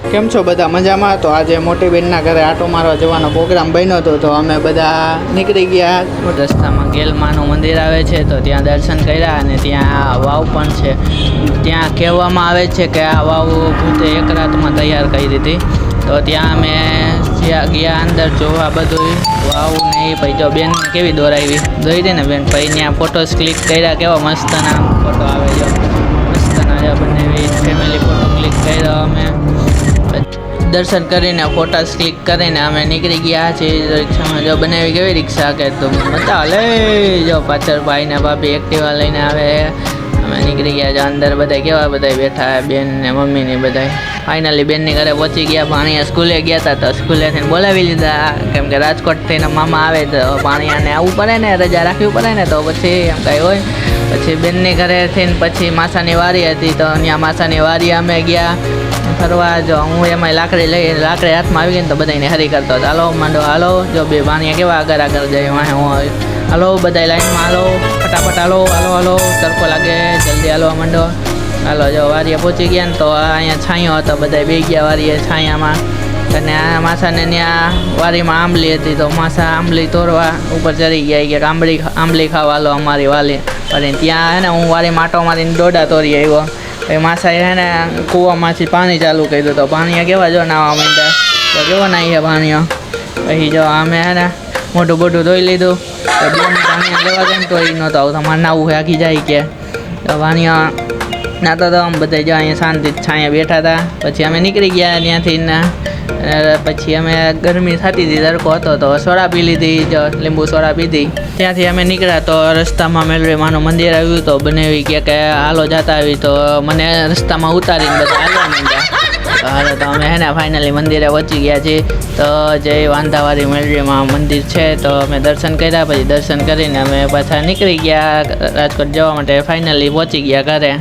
કેમ છો બધા મજામાં? તો આજે મોટી બેનના ઘરે આટો મારવા જવાનો પ્રોગ્રામ બન્યો હતો, તો અમે બધા નીકળી ગયા. રસ્તામાં ગેલમાનું મંદિર આવે છે, તો ત્યાં દર્શન કર્યા અને ત્યાં વાવ પણ છે. ત્યાં કહેવામાં આવે છે કે આ વાવ ભૂતે એક રાતમાં તૈયાર કરી દીધી. તો ત્યાં અમે ગયા અંદર જોવા બધું વાવ નહીં. ભાઈ જો બેન કેવી દોરાવી જોઈ હતી ને બેન. ભાઈ ત્યાં ફોટોસ ક્લિક કર્યા, કેવા મસ્તના ફોટો આવે છે. મસ્તના બંને ફેમિલી ફોટો ક્લિક કર્યો. અમે દર્શન કરીને ફોટાસ ક્લિક કરીને અમે નીકળી ગયા છીએ. રિક્ષામાં જો બનાવી કેવી રિક્ષા કે તું બતાવ લે. જો પાછળ ભાઈ ને ભાભી એક્ટિવા લઈને આવે. અમે નીકળી ગયા જો અંદર બધા કેવા બધા બેઠા, બેન ને મમ્મી ને બધા. ફાઇનલી બેનની ઘરે પહોંચી ગયા. ભાણિયા સ્કૂલે ગયા હતા, તો સ્કૂલેથી બોલાવી લીધા, કેમ કે રાજકોટથી મામા આવે તો ભાણિયાને આવવું પડે ને, રજા રાખવી પડે ને, તો પછી એમ કાંઈ હોય. પછી બેનની ઘરેથી પછી માસાની વારી હતી, તો ત્યાં માસાની વારી અમે ગયા ફરવા. જો હું એમાં લાકડી હાથમાં આવી ગઈ ને, તો બધાને હરી કરતો હતો, હાલો માંડો હાલો. જો બે ભાણિયા કેવા આગળ જાય વાહે હું હાલો, બધા લાઈનમાં હાલો, ફટાફટ હાલો હાલો હાલો, તડકો લાગે જલ્દી હાલો માંડો હાલો. જો વારીએ પહોંચી ગયા ને, તો અહીંયા છાંયો હતો, બધા બે ગયા વારીએ છાંયામાં. અને આ માસાને ત્યાં વારીમાં આંબલી હતી, તો માસા આંબલી તોડવા ઉપર ચડી ગયા કે આંબલી ખાવા હાલો અમારી વાલી. અને ત્યાં હે ને હું વારીમાં આટો મારીને દોડા તોડી આવ્યો. એ માસાએ હે ને કૂવામાંથી પાણી ચાલુ કર્યું, તો ભાણિયા કેવા જો નાવા માંડ્યા. તો કેવો નાહીએ ભાણિયો. પછી જો અમે હે ને મોઢું બોઢું ધોઈ લીધું. તો બેન ભાણિયા લેવા ગયા ને તો એ નહોતો આવતો, મારે નાવું આખી જાય કે. તો ભાણિયા નાતો તો આમ બધા જો અહીંયા શાંતિ છાંયા બેઠા હતા. પછી અમે નીકળી ગયા ત્યાંથી ને. પછી અમે ગરમી થતી હતી, તડકો હતો, તો સોડા પી લીધી, જો લીંબુ સોડા પીધી. ત્યાંથી અમે નીકળ્યા તો રસ્તામાં મેલડી માનું મંદિર આવ્યું. તો બનેવી કે હાલો જતા આવી, તો મને રસ્તામાં ઉતારીને બધા હાલવા માંડ્યા. હાલો તો અમે હે ને ફાઇનલી મંદિરે પહોંચી ગયા છીએ. તો જય વાંધાવાળી મેલડીમાં મંદિર છે, તો અમે દર્શન કર્યા. પછી દર્શન કરીને અમે પાછા નીકળી ગયા રાજકોટ જવા માટે. ફાઇનલી પહોંચી ગયા ઘરે.